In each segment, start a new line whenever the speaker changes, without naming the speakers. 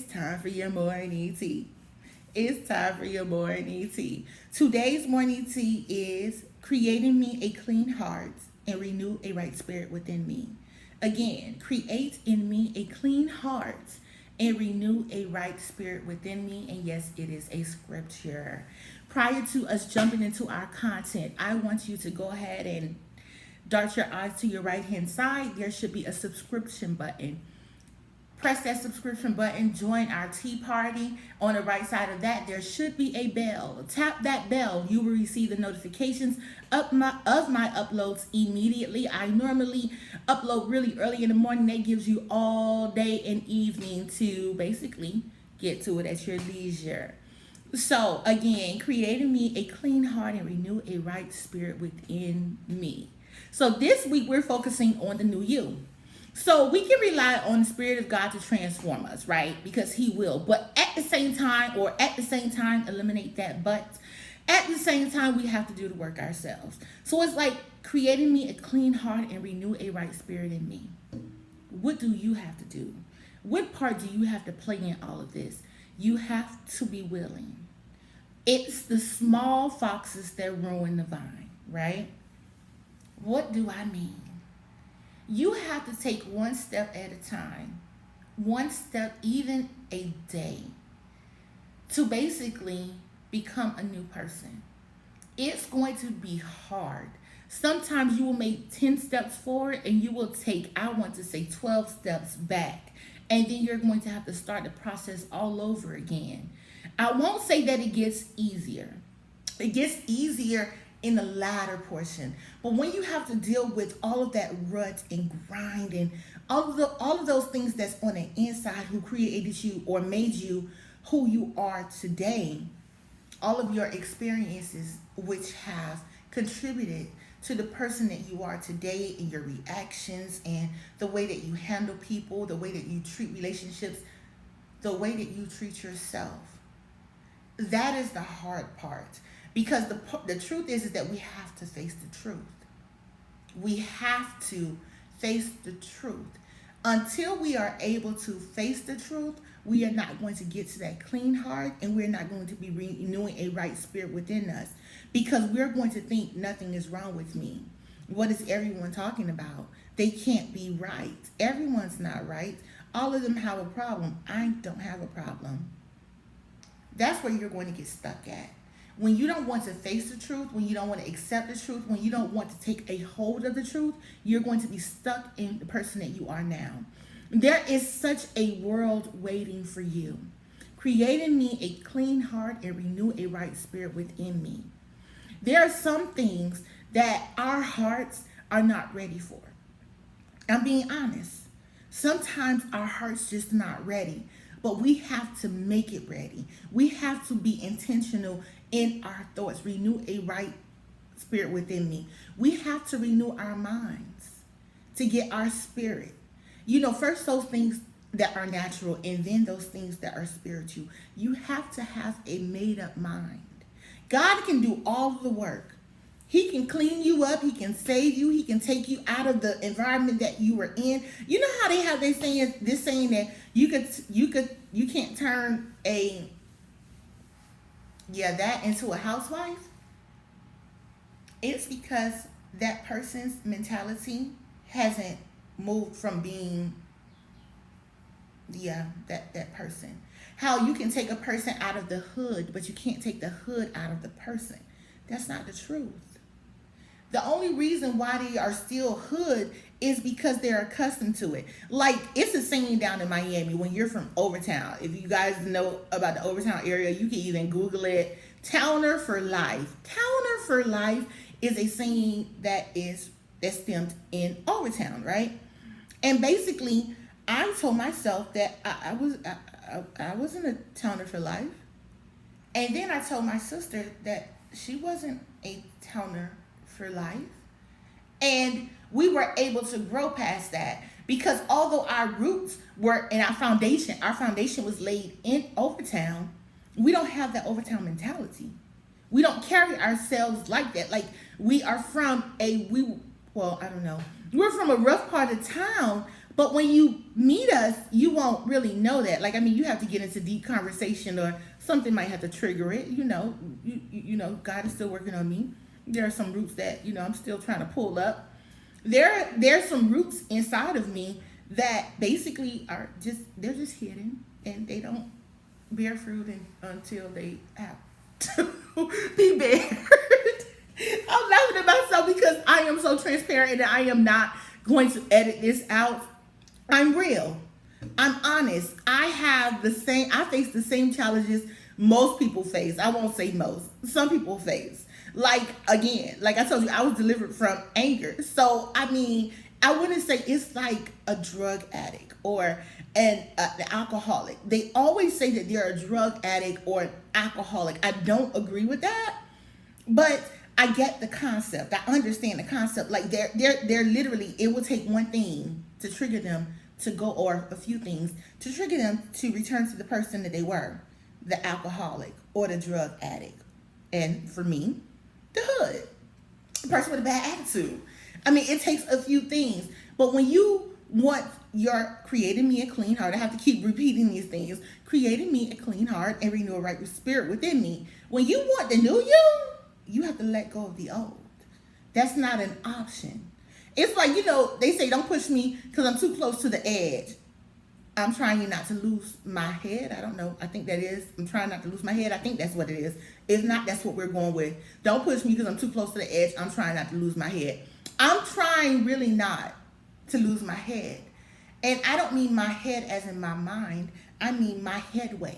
time for your morning tea. It's time for your morning tea. Today's morning tea is creating me a clean heart and renew a right spirit within me. Again, create in me a clean heart and renew a right spirit within me. And yes, it is a scripture. Prior to us jumping into our content, I want you to go ahead and dart your eyes to your right hand side. There should be a subscription button. Press that subscription button, join our tea party. On the right side of that, there should be a bell. Tap that bell. You will receive the notifications of my uploads immediately. I normally upload really early in the morning. That gives you all day and evening to basically get to it at your leisure. So again, creating me a clean heart and renew a right spirit within me. So this week we're focusing on the new you. So we can rely on the Spirit of God to transform us, right? Because He will. But at the same time, eliminate that but. At the same time, we have to do the work ourselves. So it's like creating me a clean heart and renew a right spirit in me. What do you have to do? What part do you have to play in all of this? You have to be willing. It's the small foxes that ruin the vine, right? What do I mean? You have to take one step at a time, one step, even a day, to basically become a new person. It's going to be hard. Sometimes you will make 10 steps forward and you will take, 12 steps back. And then you're going to have to start the process all over again. I won't say that it gets easier. It gets easier in the latter portion. But when you have to deal with all of that rut and grind and all of those things that's on the inside who created you or made you who you are today, all of your experiences which have contributed to the person that you are today and your reactions and the way that you handle people, the way that you treat relationships, the way that you treat yourself. That is the hard part. Because the truth is that we have to face the truth. We have to face the truth. Until we are able to face the truth, we are not going to get to that clean heart and we're not going to be renewing a right spirit within us. Because we're going to think nothing is wrong with me. What is everyone talking about? They can't be right. Everyone's not right. All of them have a problem. I don't have a problem. That's where you're going to get stuck at. When you don't want to face the truth, when you don't want to accept the truth, when you don't want to take a hold of the truth, you're going to be stuck in the person that you are now. There is such a world waiting for you. Creating me a clean heart and renew a right spirit within me. There are some things that our hearts are not ready for. I'm being honest. Sometimes our heart's just not ready. But we have to make it ready. We have to be intentional in our thoughts. Renew a right spirit within me. We have to renew our minds to get our spirit. First those things that are natural and then those things that are spiritual. You have to have a made up mind. God can do all of the work. He can clean you up. He can save you. He can take you out of the environment that you were in. You know how they have this saying that you can't turn that into a housewife? It's because that person's mentality hasn't moved from being that person. How you can take a person out of the hood, but you can't take the hood out of the person. That's not the truth. The only reason why they are still hood is because they're accustomed to it. Like, it's a saying down in Miami when you're from Overtown. If you guys know about the Overtown area, you can even Google it. Towner for life. Towner for life is a saying that stemmed in Overtown, right? And basically, I told myself that I wasn't a towner for life. And then I told my sister that she wasn't a towner for life. And we were able to grow past that because although our roots were in our foundation was laid in Overtown, we don't have that Overtown mentality. We don't carry ourselves like that. Like, we are from we're from a rough part of town, But when you meet us, you won't really know that. Like, I mean, you have to get into deep conversation, or something might have to trigger it. God is still working on me. There are some roots that I'm still trying to pull up. There's some roots inside of me that basically they're just hidden, and they don't bear fruit until they have to be bared. I'm laughing at myself because I am so transparent, and I am not going to edit this out. I'm real. I'm honest. I face the same challenges most people face. I won't say most. Some people face. Like, again, like I told you, I was delivered from anger. So, I mean, I wouldn't say it's like a drug addict or an alcoholic. They always say that they're a drug addict or an alcoholic. I don't agree with that, but I get the concept. I understand the concept. Like, they're literally, it will take one thing to trigger them to go, or a few things to trigger them to return to the person that they were, the alcoholic or the drug addict. And for me, the hood, the person with a bad attitude. I mean, it takes a few things. But when you want your creating me a clean heart, I have to keep repeating these things. Creating me a clean heart and renew a right spirit within me. When you want the new you have to let go of the old. That's not an option. It's like, they say don't push me because I'm too close to the edge. I'm trying not to lose my head. I don't know. I think that is. I'm trying not to lose my head. I think that's what it is. If not, that's what we're going with. Don't push me because I'm too close to the edge. I'm trying not to lose my head. I'm trying really not to lose my head. And I don't mean my head as in my mind. I mean my headway.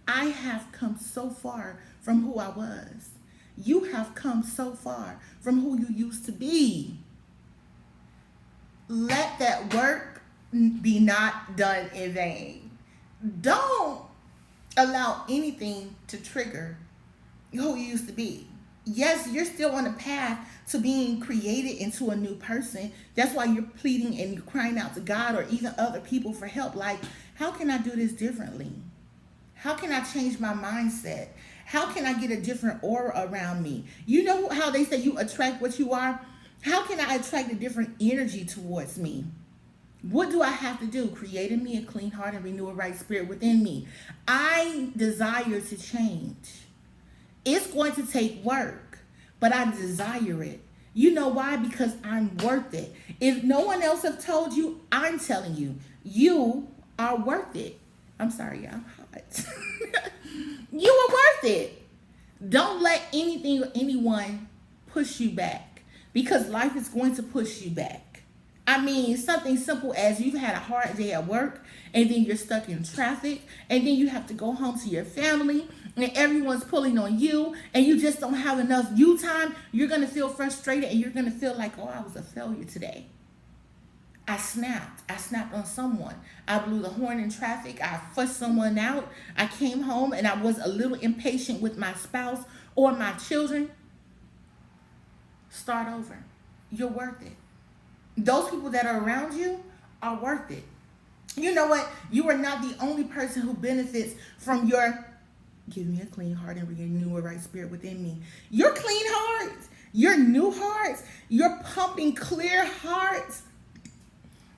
I have come so far from who I was. You have come so far from who you used to be. Let that work be not done in vain. Don't allow anything to trigger who you used to be. Yes, you're still on the path to being created into a new person. That's why you're pleading and you're crying out to God or even other people for help. Like, how can I do this differently? How can I change my mindset? How can I get a different aura around me? You know how they say you attract what you are? How can I attract a different energy towards me? What do I have to do? Create in me a clean heart and renew a right spirit within me. I desire to change. It's going to take work, but I desire it. You know why? Because I'm worth it. If no one else have told you, I'm telling you, you are worth it. I'm sorry, I'm hot. You are worth it. Don't let anything or anyone push you back, because life is going to push you back. I mean, something simple as you've had a hard day at work, and then you're stuck in traffic, and then you have to go home to your family, and everyone's pulling on you, and you just don't have enough you time. You're going to feel frustrated, and you're going to feel like, oh, I was a failure today. I snapped. I snapped on someone. I blew the horn in traffic. I fussed someone out. I came home, and I was a little impatient with my spouse or my children. Start over. You're worth it. Those people that are around you are worth it. You know what? You are not the only person who benefits from your give me a clean heart and renew a right spirit within me. Your clean hearts, your new hearts, your pumping clear hearts.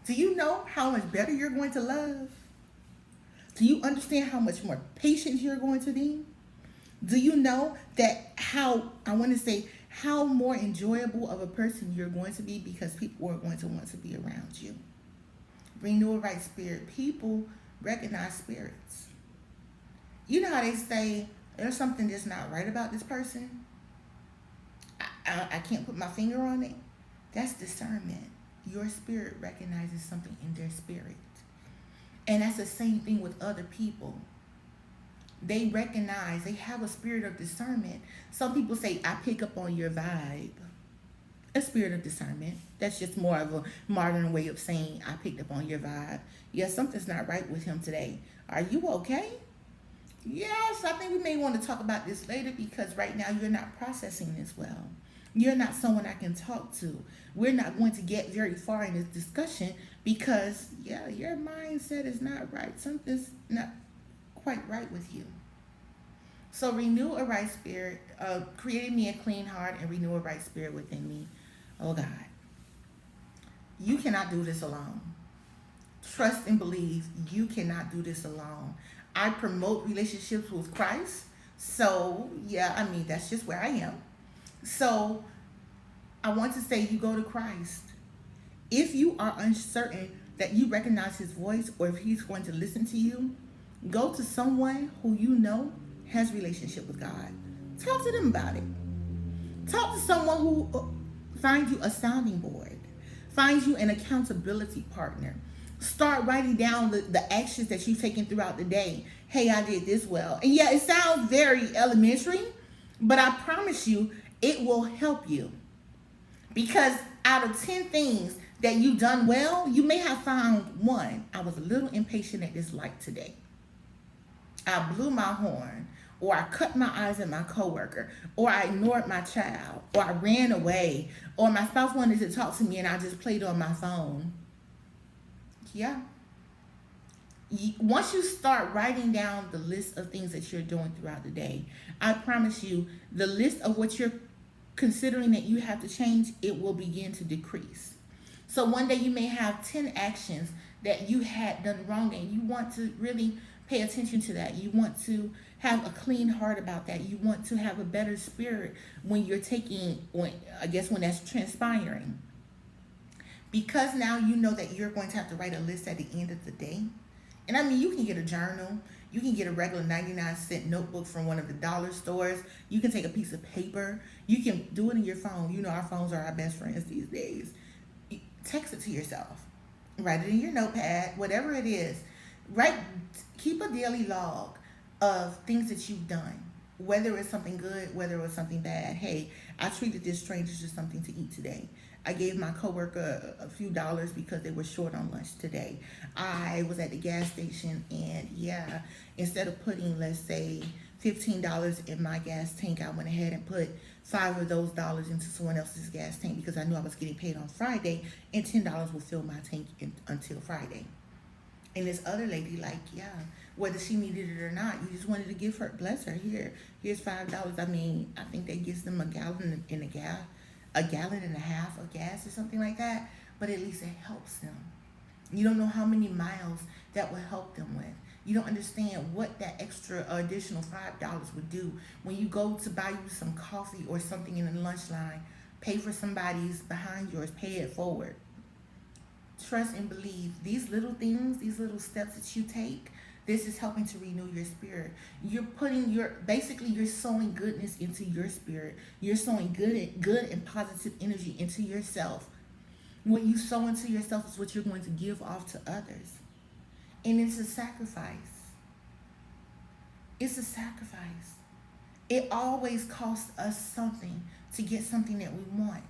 Do you know how much better you're going to love? Do you understand how much more patient you're going to be? Do you know that how more enjoyable of a person you're going to be, because people are going to want to be around you? Renew a right spirit. People recognize spirits. You know how they say there's something that's not right about this person? I can't put my finger on it. That's discernment. Your spirit recognizes something in their spirit. And that's the same thing with other people. They recognize, they have a spirit of discernment. Some people say, I pick up on your vibe. A spirit of discernment. That's just more of a modern way of saying, I picked up on your vibe. Yeah, something's not right with him today. Are you okay? Yes, I think we may want to talk about this later, because right now you're not processing this well. You're not someone I can talk to. We're not going to get very far in this discussion because, yeah, your mindset is not right. Something's not quite right with you. So renew a right spirit, creating me a clean heart and renew a right spirit within me. Oh God, you cannot do this alone. Trust and believe you cannot do this alone. I promote relationships with Christ. So, yeah, I mean, that's just where I am. So, I want to say you go to Christ. If you are uncertain that you recognize his voice or if he's going to listen to you, go to someone who you know has a relationship with God. Talk to them about it. Talk to someone who finds you a sounding board, finds you an accountability partner. Start writing down the actions that you've taken throughout the day. Hey, I did this well. And yeah, it sounds very elementary, but I promise you, it will help you. Because out of 10 things that you've done well, you may have found one. I was a little impatient at this light today. I blew my horn, or I cut my eyes at my coworker, or I ignored my child, or I ran away, or my spouse wanted to talk to me and I just played on my phone. Yeah. Once you start writing down the list of things that you're doing throughout the day, I promise you, the list of what you're considering that you have to change, it will begin to decrease. So one day you may have 10 actions that you had done wrong, and you want to really pay attention to that. You want to have a clean heart about that. You want to have a better spirit when you're when that's transpiring. Because now you know that you're going to have to write a list at the end of the day. And I mean, you can get a journal. You can get a regular 99-cent notebook from one of the dollar stores. You can take a piece of paper. You can do it in your phone. You know, our phones are our best friends these days. Text it to yourself. Write it in your notepad, whatever it is. Keep a daily log of things that you've done. Whether it's something good, whether it was something bad. Hey, I treated this stranger to something to eat today. I gave my coworker a few dollars because they were short on lunch today. I was at the gas station, and yeah, instead of putting, let's say, $15 in my gas tank, I went ahead and put 5 of those dollars into someone else's gas tank because I knew I was getting paid on Friday, and $10 would fill my tank until Friday. And this other lady, like, yeah, whether she needed it or not, you just wanted to give her, bless her, here's $5. I mean, I think that gives them a gallon and a half of gas or something like that, but at least it helps them. You don't know how many miles that will help them with. You don't understand what that extra additional $5 would do when you go to buy you some coffee or something in the lunch line. Pay for somebody's behind yours, pay it forward. Trust and believe these little things, these little steps that you take, this is helping to renew your spirit. You're sowing goodness into your spirit. You're sowing good and positive energy into yourself. What you sow into yourself is what you're going to give off to others. And it's a sacrifice. It's a sacrifice. It always costs us something to get something that we want.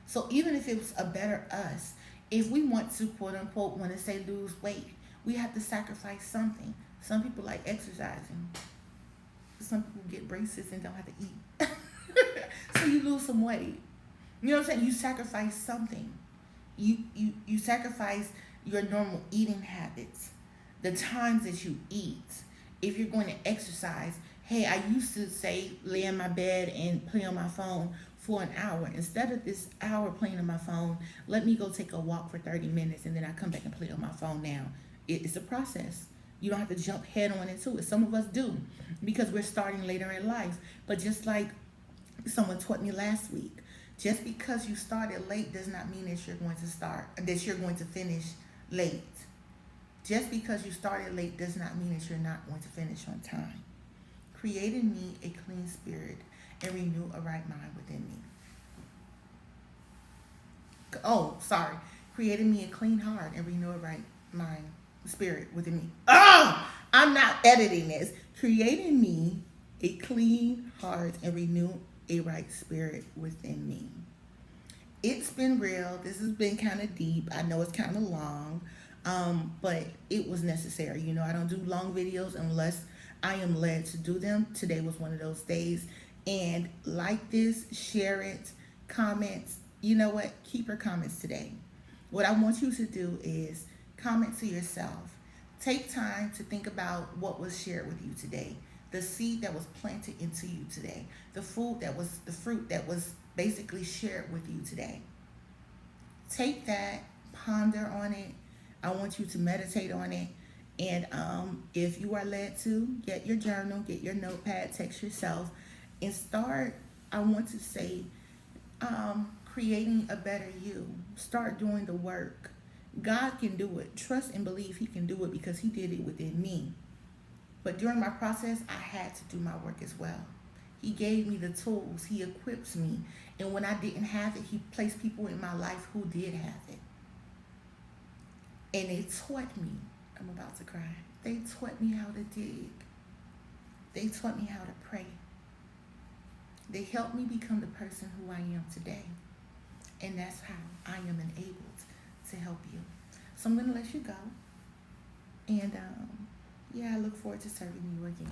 So even if it was a better us, if we want to, quote unquote, want to say lose weight, we have to sacrifice something. Some people like exercising. Some people get braces and don't have to eat. So you lose some weight. You know what I'm saying? You sacrifice something. You sacrifice your normal eating habits, the times that you eat. If you're going to exercise, hey, I used to say lay in my bed and play on my phone for an hour. Instead of this hour playing on my phone, let me go take a walk for 30 minutes and then I come back and play on my phone now. It's a process. You don't have to jump head on into it. Some of us do because we're starting later in life. But just like someone taught me last week, just because you started late does not mean that you're going to finish late. Just because you started late does not mean that you're not going to finish on time. Create in me a clean spirit and renew a right mind within me. Create in me a clean heart and renew a right mind, spirit within me. Oh, I'm not editing this. Create in me a clean heart and renew a right spirit within me. It's been real. This has been kind of deep. I know it's kind of long, but it was necessary. You know, I don't do long videos unless I am led to do them. Today was one of those days. And like this, share it, comments. You know what? Keep your comments today. What I want you to do is comment to yourself. Take time to think about what was shared with you today. The seed that was planted into you today. The fruit that was basically shared with you today. Take that, ponder on it, I want you to meditate on it. And if you are led to, get your journal, get your notepad, text yourself, and start, I want to say, creating a better you. Start doing the work. God can do it. Trust and believe He can do it because He did it within me. But during my process, I had to do my work as well. He gave me the tools, He equips me. And when I didn't have it, He placed people in my life who did have it. And they taught me, I'm about to cry, they taught me how to dig. They taught me how to pray. They helped me become the person who I am today. And that's how I am enabled to help you. So I'm going to let you go. And yeah, I look forward to serving you again.